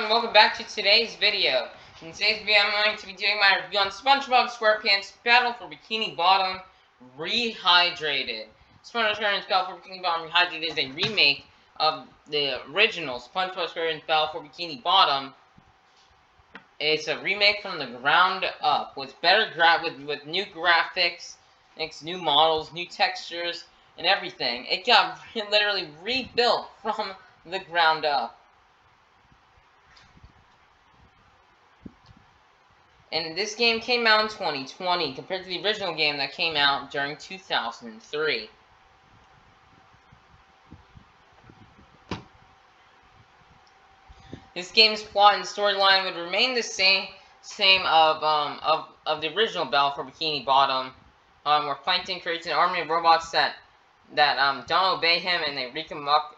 everyone, welcome back to today's video. In today's video, I'm going to be doing my review on SpongeBob SquarePants Battle for Bikini Bottom Rehydrated. SpongeBob SquarePants Battle for Bikini Bottom Rehydrated is a remake of the original SpongeBob SquarePants Battle for Bikini Bottom. It's a remake from the ground up with with new graphics, new models, new textures, and everything. It got literally rebuilt from the ground up. And this game came out in 2020 compared to the original game that came out during 2003. This game's plot and storyline would remain the same of the original Battle for Bikini Bottom, where Plankton creates an army of robots that don't obey him, and they wreak muck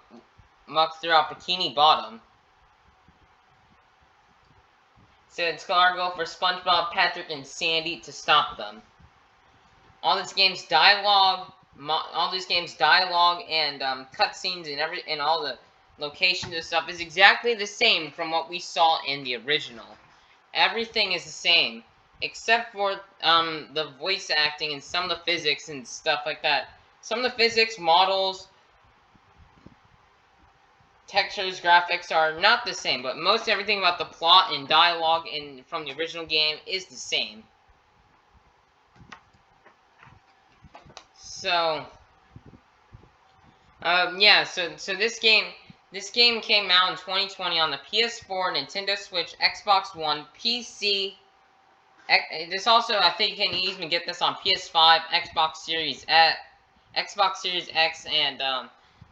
throughout Bikini Bottom. So it's our goal for SpongeBob, Patrick, and Sandy to stop them. All this game's dialogue, and cutscenes and all the locations and stuff is exactly the same from what we saw in the original. Everything is the same, except for the voice acting and some of the physics and stuff like that. Some of the physics, models, textures, graphics are not the same, but most everything about the plot and dialogue from the original game is the same. So, yeah, so this game came out in 2020 on the PS4, Nintendo Switch, Xbox One, PC. This also, I think you can even get this on PS5, Xbox Series X, and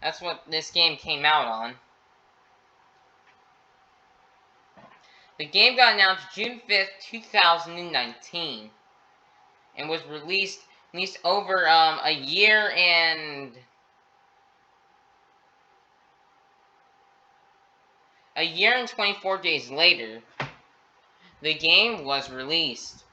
that's what this game came out on. The game got announced June 5th, 2019, and was released over a year and 24 days later. The game was released.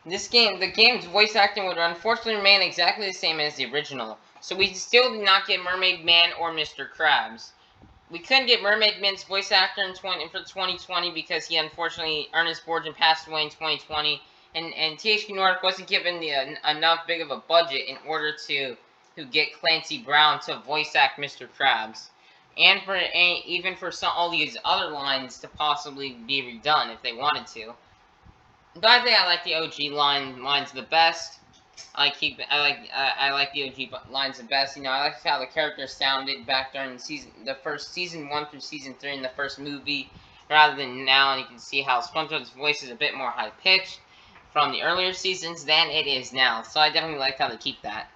The game's voice acting would unfortunately remain exactly the same as the original, so we still did not get Mermaid Man or Mr. Krabs. We couldn't get Mermaid Man's voice actor for 2020 because he unfortunately earned his boards and passed away in 2020, and THQ Nordic wasn't given enough big of a budget in order to get Clancy Brown to voice act Mr. Krabs, and even for all these other lines to possibly be redone if they wanted to. But I think I like the OG lines the best. I like the OG lines the best. You know, I like how the characters sounded back during season 1 through season 3 in the first movie, rather than now. And you can see how SpongeBob's voice is a bit more high pitched from the earlier seasons than it is now. So I definitely like how they keep that.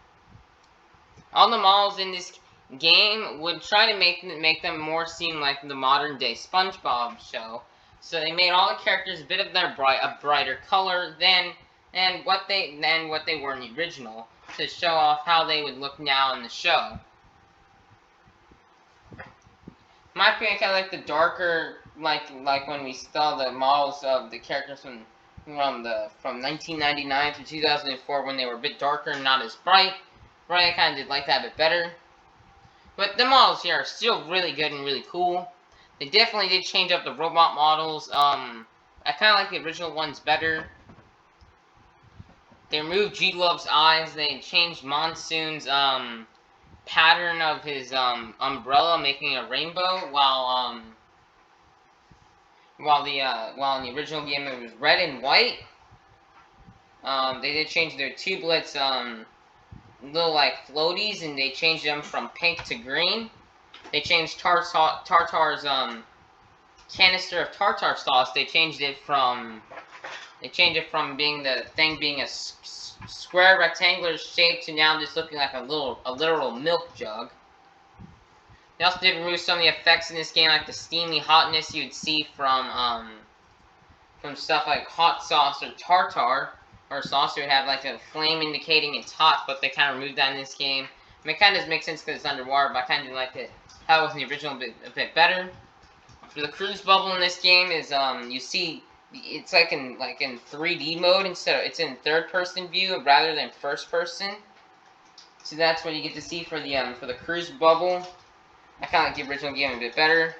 All the models in this game would try to make them more seem like the modern day SpongeBob show. So they made all the characters a bit of a brighter color than what they were in the original, to show off how they would look now in the show. My opinion, I kind of like the darker, like when we saw the models of the characters from 1999 to 2004, when they were a bit darker and not as bright. I kind of did like that a bit better. But the models here are still really good and really cool. They definitely did change up the robot models. I kind of like the original ones better. They removed G-Love's eyes. They changed Monsoon's pattern of his umbrella, making a rainbow, while in the original game it was red and white. They did change their tubelets, little like floaties, and they changed them from pink to green. They changed Tartar's canister of tartar sauce. They changed it from being a square rectangular shape to now just looking like a literal milk jug. They also did remove some of the effects in this game, like the steamy hotness you would see from stuff like hot sauce or tartar or sauce. It would have like a flame indicating it's hot, but they kind of removed that in this game. I mean, it kind of makes sense because it's underwater, but I kind of like it how it was in the original a bit better. For the cruise bubble in this game is you see it's like in 3D mode instead of, it's in third person view rather than first person. So that's what you get to see for the cruise bubble. I kind of like the original game a bit better.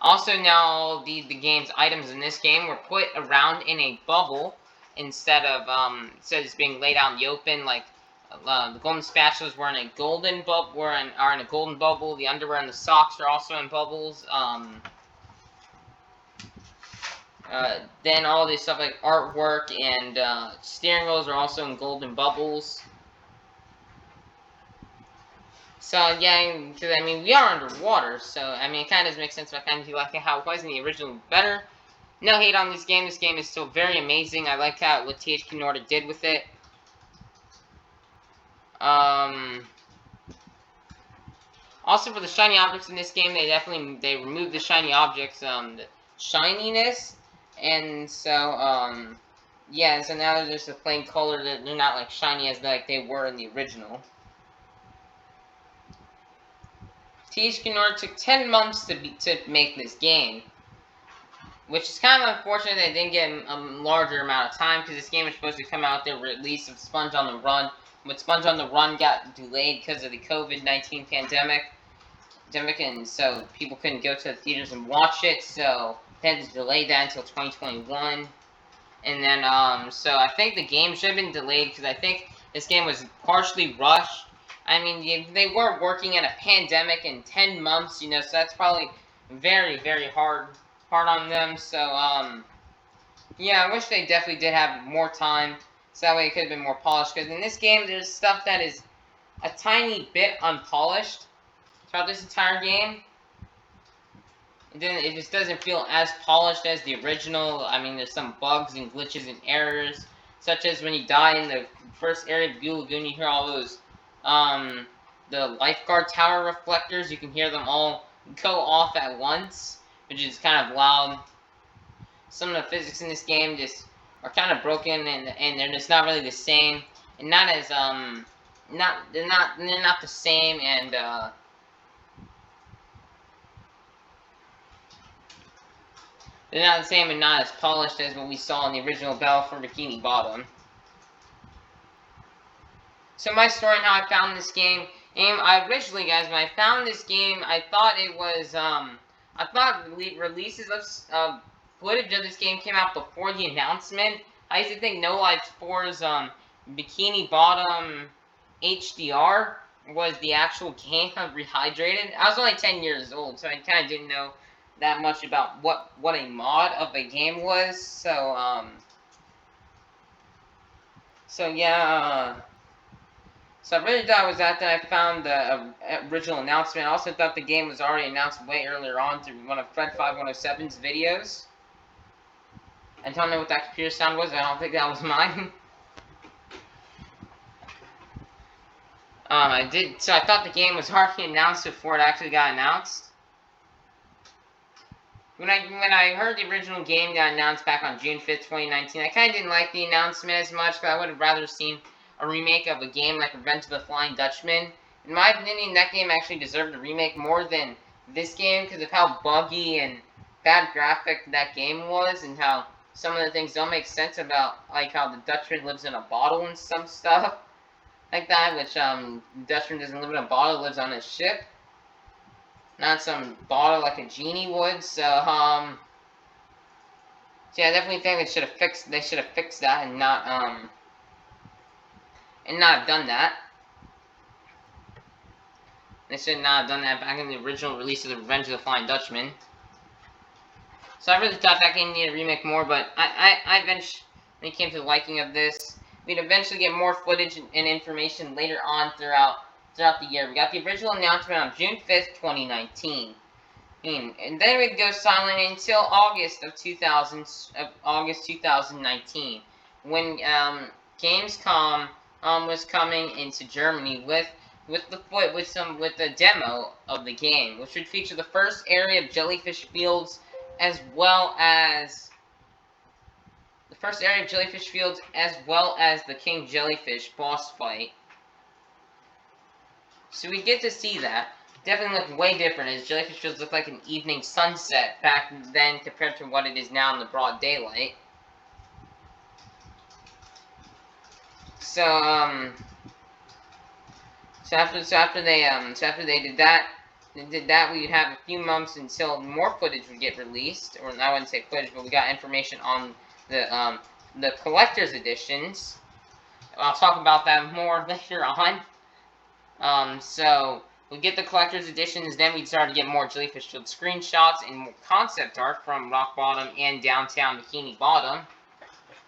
Also, now the game's items in this game were put around in a bubble instead of just being laid out in the open. Like the golden spatulas were in a golden bubble, are in a golden bubble. The underwear and the socks are also in bubbles. Then all this stuff like artwork and steering wheels are also in golden bubbles. So yeah, because I mean we are underwater, so I mean it kind of does make sense. But I kind of like how it was in the original better. No hate on this game. This game is still very amazing. I like what THQ Nordic did with it. Also for the shiny objects in this game, they removed the shiny objects, the shininess, and so yeah. So now they're just a plain color. They're not like shiny as like they were in the original. THQ Nordic took 10 months to make this game, which is kind of unfortunate they didn't get a larger amount of time, because this game was supposed to come out the release of Sponge on the Run, but Sponge on the Run got delayed because of the COVID-19 pandemic, and so people couldn't go to the theaters and watch it, so they had to delay that until 2021. And then, so I think the game should have been delayed, because I think this game was partially rushed. I mean, they were working in a pandemic in 10 months, you know, so that's probably very, very hard on them. So, yeah, I wish they definitely did have more time, so that way it could have been more polished. Because in this game, there's stuff that is a tiny bit unpolished throughout this entire game. It just doesn't feel as polished as the original. I mean, there's some bugs and glitches and errors, such as when you die in the first area of Blue Lagoon, you hear all those, the lifeguard tower reflectors. You can hear them all go off at once, which is kind of loud. Some of the physics in this game just are kind of broken, and they're just not really the same, and not as they're not the same, and they're not the same and not as polished as what we saw in the original Battle for Bikini Bottom. So my story, how I found this game, and I originally, guys, when I found this game, I thought it was, I thought releases of footage of this game came out before the announcement. I used to think No Life 4's, Bikini Bottom HDR was the actual game of Rehydrated. I was only 10 years old, so I kind of didn't know that much about what a mod of a game was, so, so yeah, so I really thought it was that. Then I found the original announcement. I also thought the game was already announced way earlier on through one of Fred5107's videos. I don't know what that computer sound was. I don't think that was mine. So I thought the game was already announced before it actually got announced. When I heard the original game got announced back on June 5th, 2019, I kind of didn't like the announcement as much, but I would have rather seen a remake of a game like Revenge of the Flying Dutchman. In my opinion, that game actually deserved a remake more than this game because of how buggy and bad graphic that game was, and how some of the things don't make sense about, like how the Dutchman lives in a bottle and some stuff like that, which the Dutchman doesn't live in a bottle, lives on a ship. Not some bottle like a genie would, so yeah, I definitely think they should have fixed that and not have done that. They should not have done that back in the original release of the Revenge of the Flying Dutchman. So I really thought that game needed a remake more, but I eventually came to the liking of this. We'd eventually get more footage and information later on throughout the year. We got the original announcement on June 5th, 2019. And then we'd go silent until August 2019, when Gamescom was coming into Germany with a demo of the game, which would feature the first area of Jellyfish Fields as well as the King Jellyfish boss fight. So we get to see that. definitely looked way different, as Jellyfish Fields looked like an evening sunset back then compared to what it is now in the broad daylight. So after they did that, we'd have a few months until more footage would get released, or I wouldn't say footage, but we got information on the collector's editions. I'll talk about that more later on. So we get the collector's editions, then we start to get more Jellyfish Field screenshots and more concept art from Rock Bottom and downtown Bikini Bottom.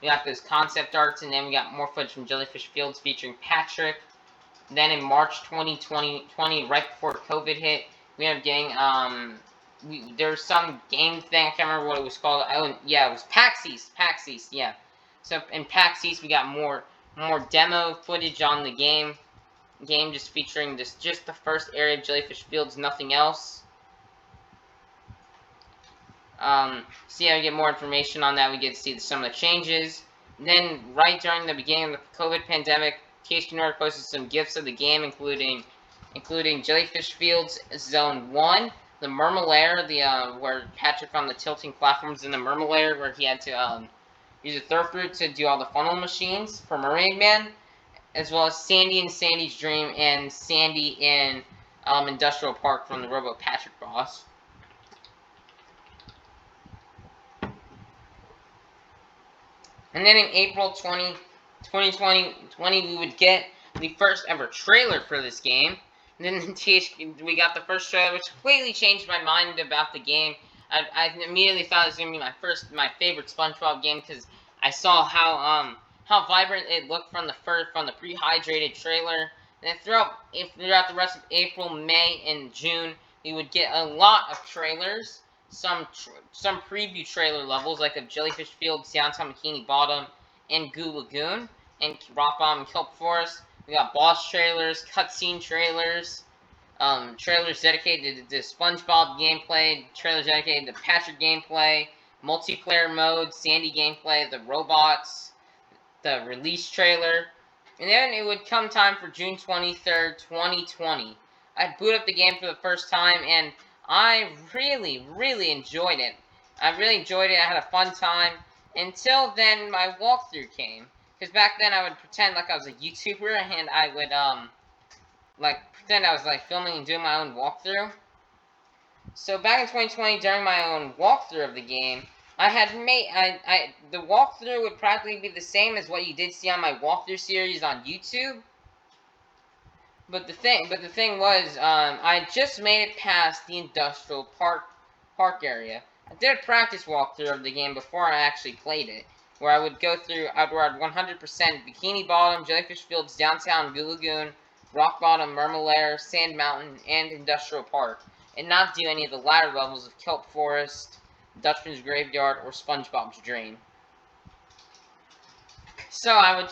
We got those concept arts, and then we got more footage from Jellyfish Fields featuring Patrick. Then in March 2020, right before COVID hit, we ended up getting, there's some game thing, I can't remember what it was called. Oh, yeah, it was PAX East, yeah. So in PAX East, we got more demo footage on the game just featuring just the first area of Jellyfish Fields, nothing else. So yeah, we get more information on that. We get to see some of the changes. Then, right during the beginning of the COVID pandemic, THQ Nordic posted some gifts of the game, including Jellyfish Fields Zone 1, the Murmelair, where Patrick on the tilting platforms in the Murmelair, where he had to use a third fruit to do all the funnel machines for Mermaid Man, as well as Sandy in Sandy's Dream and Sandy in Industrial Park from the Robo Patrick boss. And then in April 2020, we would get the first ever trailer for this game. And then we got the first trailer, which completely changed my mind about the game. I immediately thought it was going to be my favorite SpongeBob game, because I saw how vibrant it looked from the Rehydrated trailer. And then throughout the rest of April, May, and June, we would get a lot of trailers. Some preview trailer levels, like of Jellyfish Fields, Downtown Bikini Bottom, and Goo Lagoon, and Rock Bottom and Kelp Forest. We got boss trailers, cutscene trailers, trailers dedicated to SpongeBob gameplay, trailers dedicated to Patrick gameplay, multiplayer mode, Sandy gameplay, the robots, the release trailer. And then it would come time for June 23rd, 2020. I'd boot up the game for the first time, and I really, really enjoyed it. I really enjoyed it. I had a fun time. Until then, my walkthrough came. Because back then, I would pretend like I was a YouTuber, and I would, pretend I was, filming and doing my own walkthrough. So back in 2020, during my own walkthrough of the game, I had made, the walkthrough would practically be the same as what you did see on my walkthrough series on YouTube. But the thing was, I just made it past the industrial park area. I did a practice walkthrough of the game before I actually played it, where I would go through, where I'd 100% Bikini Bottom, Jellyfish Fields, Downtown, Goo Lagoon, Rock Bottom, Murmelair, Sand Mountain, and Industrial Park, and not do any of the latter levels of Kelp Forest, Dutchman's Graveyard, or SpongeBob's Dream. So I'd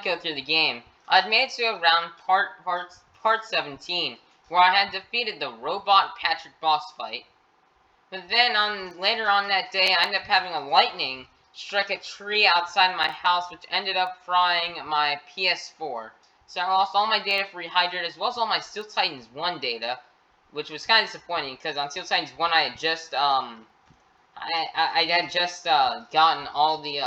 go through the game. I'd made it to around part 17, where I had defeated the robot Patrick boss fight. But then later on that day, I ended up having a lightning strike a tree outside my house, which ended up frying my PS4. So I lost all my data for Rehydrated, as well as all my Steel Titans 1 data, which was kind of disappointing, because on Steel Titans 1 I had just I had just gotten all the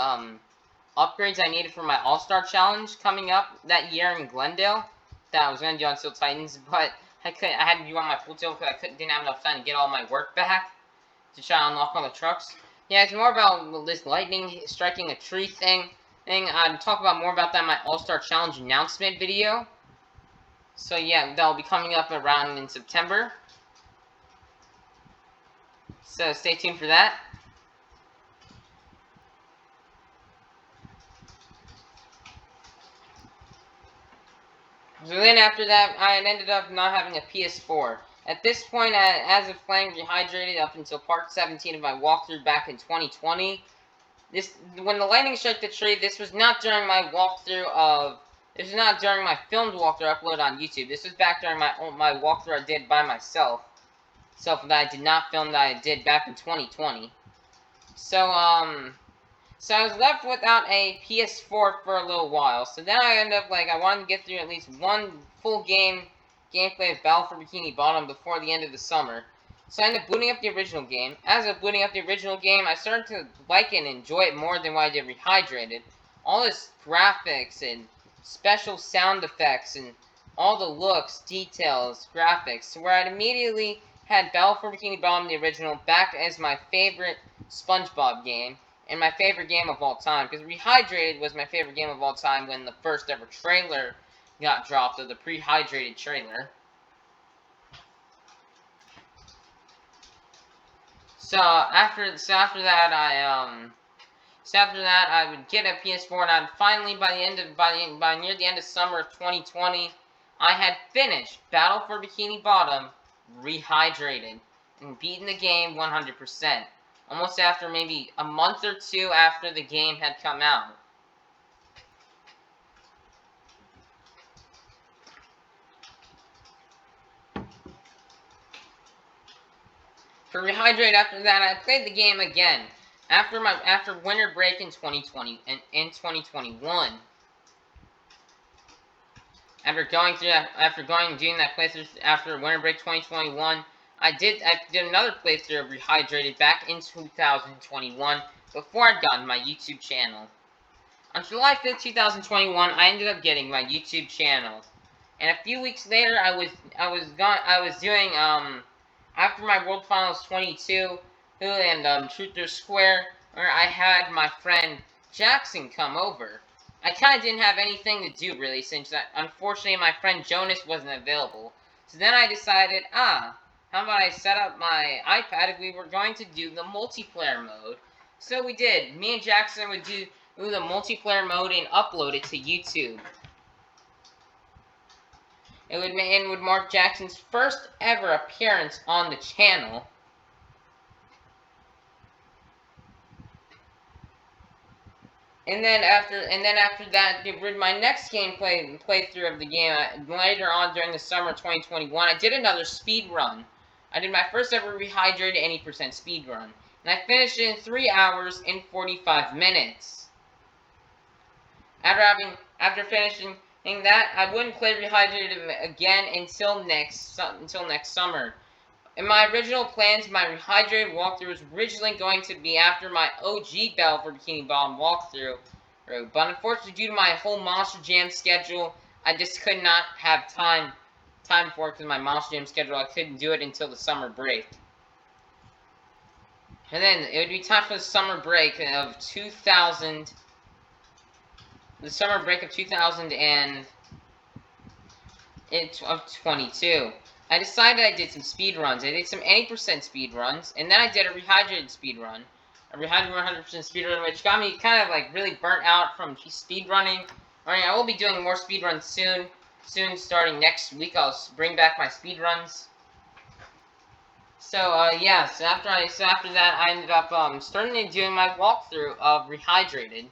upgrades I needed for my All-Star Challenge coming up that year in Glendale that I was going to do on Steel Titans, but I had to do on my full tilt because didn't have enough time to get all my work back to try to unlock all the trucks. Yeah, it's more about this lightning striking a tree thing. I'll talk about more about that in my All-Star Challenge announcement video. So yeah, that'll be coming up around in September. So stay tuned for that. So then after that, I ended up not having a PS4. At this point, as of playing Rehydrated up until part 17 of my walkthrough back in 2020, when the lightning struck the tree, this was not during my walkthrough this was not during my filmed walkthrough upload on YouTube. This was back during my walkthrough I did by myself. That I did not film that I did back in 2020. So I was left without a PS4 for a little while. So then I ended up, I wanted to get through at least one full game gameplay of Battle for Bikini Bottom before the end of the summer. So I ended up booting up the original game. As of booting up the original game, I started to like and enjoy it more than what I did Rehydrated. All this graphics and special sound effects and all the looks, details, graphics, where I immediately had Battle for Bikini Bottom, the original, back as my favorite SpongeBob game and my favorite game of all time. Because Rehydrated was my favorite game of all time when the first ever trailer got dropped of the pre-hydrated trailer. So after that, I would get a PS4, and I'd finally by near the end of summer of 2020, I had finished Battle for Bikini Bottom Rehydrated and beaten the game 100%. Almost after maybe a month or two after the game had come out. For Rehydrate, after that, I played the game again after winter break in 2020 and in 2021. Doing that playthrough after winter break 2021, I did another playthrough of Rehydrated back in 2021 before I'd gotten my YouTube channel. On July 5th, 2021, I ended up getting my YouTube channel, and a few weeks later, I was doing after my World Finals 22 and Truth or Square, where I had my friend Jackson come over. I kind of didn't have anything to do, really, since unfortunately my friend Jonas wasn't available. So then I decided, how about I set up my iPad if we were going to do the multiplayer mode. So we did. Me and Jackson would do the multiplayer mode and upload it to YouTube. It would mark Jackson's first ever appearance on the channel. And then after that, my next playthrough of the game later on during the summer of 2021, I did another speed run. I did my first ever Rehydrated 80% speed run, and I finished it in 3 hours and 45 minutes. After finishing that, I wouldn't play Rehydrated again until next summer. In my original plans, my Rehydrated walkthrough was originally going to be after my OG Battle for Bikini Bottom walkthrough, but unfortunately, due to my whole Monster Jam schedule, I just could not have time for it because my Monster Jam schedule, I couldn't do it until the summer break. And then it would be time for the summer break of 2000. The summer break of 2022. I decided I did some speed runs. I did some 80% speed runs, and then I did a Rehydrated speed run. A Rehydrated 100% speed run, which got me kind of like really burnt out from speed running. I will be doing more speed runs soon. Starting next week, I'll bring back my speed runs. So, yeah, so after that, I ended up, starting doing my walkthrough of Rehydrated.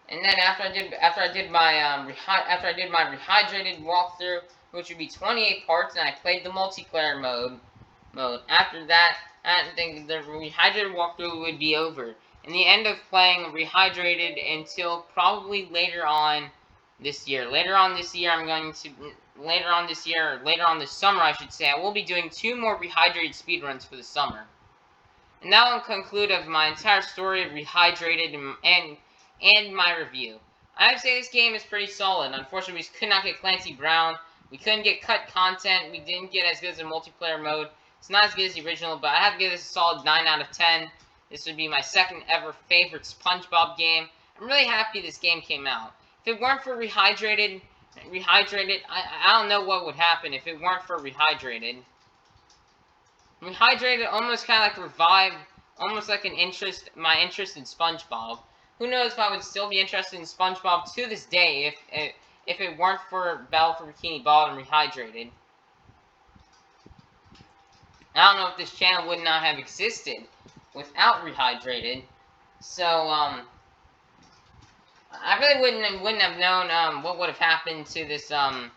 And then after I did my Rehydrated walkthrough, which would be 28 parts, and I played the multiplayer mode. After that, I think the Rehydrated walkthrough would be over. And the end of playing Rehydrated until probably later on this year. Later on this summer, I should say, I will be doing 2 more Rehydrated speedruns for the summer. And that will conclude of my entire story of Rehydrated and my review. I would say this game is pretty solid. Unfortunately, we could not get Clancy Brown. We couldn't get cut content. We didn't get as good as the multiplayer mode. It's not as good as the original, but I have to give this a solid 9 out of 10. This would be my second ever favorite SpongeBob game. I'm really happy this game came out. If it weren't for Rehydrated, I don't know what would happen if it weren't for Rehydrated. Rehydrated almost kind of like revived, almost like my interest in SpongeBob. Who knows if I would still be interested in SpongeBob to this day if it weren't for Battle for Bikini Bottom Rehydrated. I don't know if this channel would not have existed without Rehydrated. So, I really wouldn't have known what would have happened to this to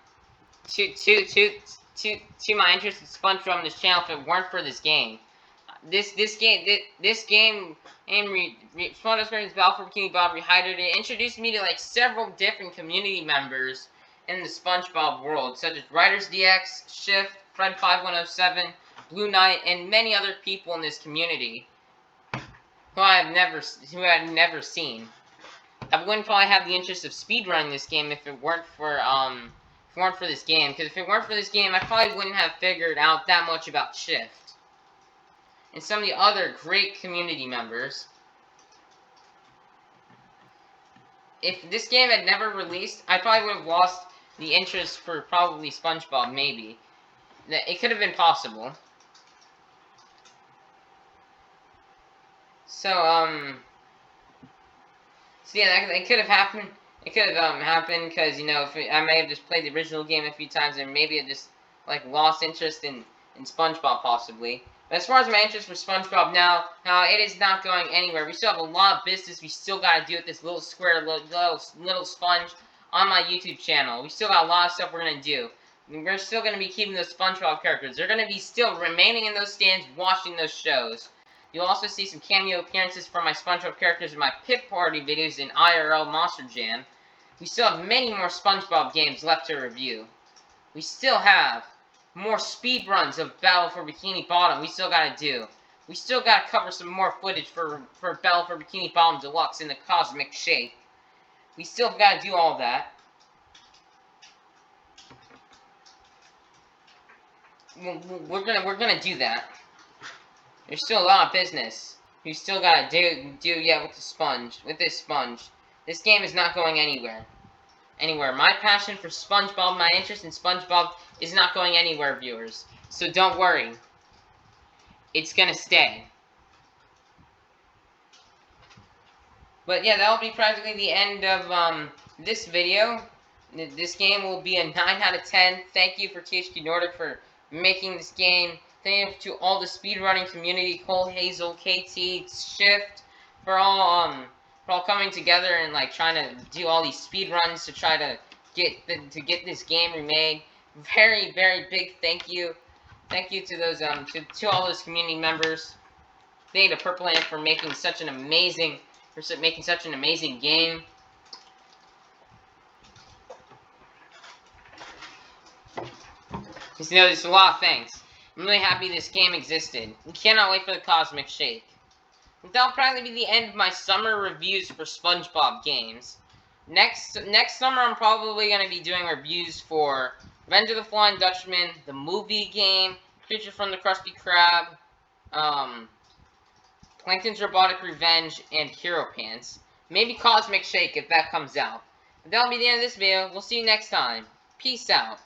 my interest in SpongeBob on this channel if it weren't for this game. This game and SpongeBob SquarePants Battle for Bikini Bottom Rehydrated introduced me to like several different community members in the SpongeBob world, such as Writers DX, Shift, Fred5107, Blue Knight, and many other people in this community who I've never seen. I wouldn't probably have the interest of speedrunning this game if it weren't for this game. Because if it weren't for this game, I probably wouldn't have figured out that much about Shift and some of the other great community members. If this game had never released, I probably would have lost the interest for probably SpongeBob, maybe. It could have been possible. So yeah, it could have happened. It could have happened because, you know, I may have just played the original game a few times and maybe I just like lost interest in SpongeBob possibly. But as far as my interest for SpongeBob now it is not going anywhere. We still have a lot of business we still gotta do with this little square little sponge on my YouTube channel. We still got a lot of stuff we're gonna do. We're still gonna be keeping those SpongeBob characters. They're gonna be still remaining in those stands watching those shows. You'll also see some cameo appearances from my SpongeBob characters in my Pit Party videos in IRL Monster Jam. We still have many more SpongeBob games left to review. We still have more speedruns of Battle for Bikini Bottom we still gotta do. We still gotta cover some more footage for Battle for Bikini Bottom Deluxe in the Cosmic Shake. We still gotta do all that. We're gonna do that. There's still a lot of business. You still gotta do yeah with this sponge. This game is not going anywhere. My passion for SpongeBob, my interest in SpongeBob is not going anywhere, viewers. So don't worry. It's gonna stay. But yeah, that'll be practically the end of this video. This game will be a 9 out of 10. Thank you for THQ Nordic for making this game. Thank you to all the speedrunning community, Cole, Hazel, KT, Shift, for all coming together and like trying to do all these speedruns to try to get this game remade. Very, very big thank you. Thank you to those to all those community members. Thank you to Purple Ant for making such an amazing game. You know, there's a lot of thanks. I'm really happy this game existed. We cannot wait for the Cosmic Shake. That'll probably be the end of my summer reviews for SpongeBob games. Next summer, I'm probably going to be doing reviews for Revenge of the Flying Dutchman, the movie game, Creature from the Krusty Krab, Plankton's Robotic Revenge, and Hero Pants. Maybe Cosmic Shake if that comes out. But that'll be the end of this video. We'll see you next time. Peace out.